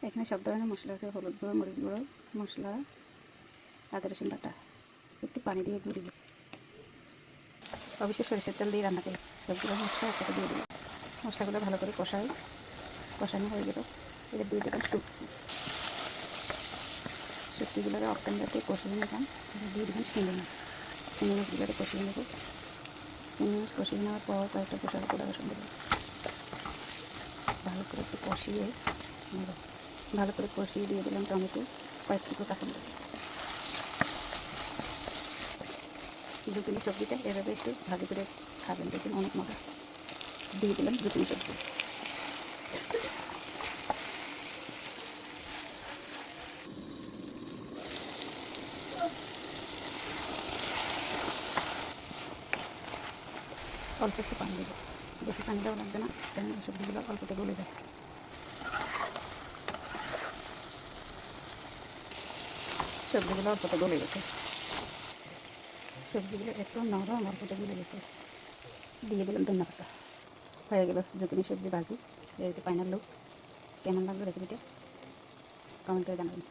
এখানে সব ধরনের মশলা আছে, হলুদ গুঁড়ো, মরিচ গুঁড়ো, মশলা, আদা রসুন বাটা, একটু পানি দিয়ে গুঁড়িয়ে অবশ্যই সরিষার তেল দিয়ে রান্না করি। সবগুলো মশলা একসাথে দিয়ে দিই। মশলাগুলো ভালো করে কষানো হয়ে গেল। এবার দিয়ে দিলাম শুটকিগুলোকে অফ ক্যামেরাতে কষিয়ে নিলাম। এবার দিয়ে দিলাম চিংড়ি মাছগুলোকে কষিয়ে নেব। চিংড়ি মাছ কষিয়ে নেওয়ার পর কয়েকটা কষানো করে রসুন দেবো। ভালো করে একটু কষিয়ে নেব। ভালো করে কষিয়ে দিয়ে দিলাম টমেটো, কয়েক টুকরো কাঁচামরিচ। জুকিনি সবজিটা এভাবে একটু ভাজি করে খাবেন, দেখবেন অনেক মজা। দিয়ে দিলাম জুকিনি সবজি। অল্প একটু পানি দেবো, বেশি পানি দেওয়া লাগবে না, কেন সবজিগুলো অল্পতে গলে যায়। সবজিগুলো অল্পতে গলে গেছে, সবজিগুলো একটু নরম, অল্পতে গলে গেছে। দিয়ে দিলাম ধনিয়া পাতা। হয়ে গেল জুকিনি সবজি ভাজি। এই যে ফাইনাল লুক। কেমন লাগলো রেসিপিটা কমেন্ট করে জানাবেন।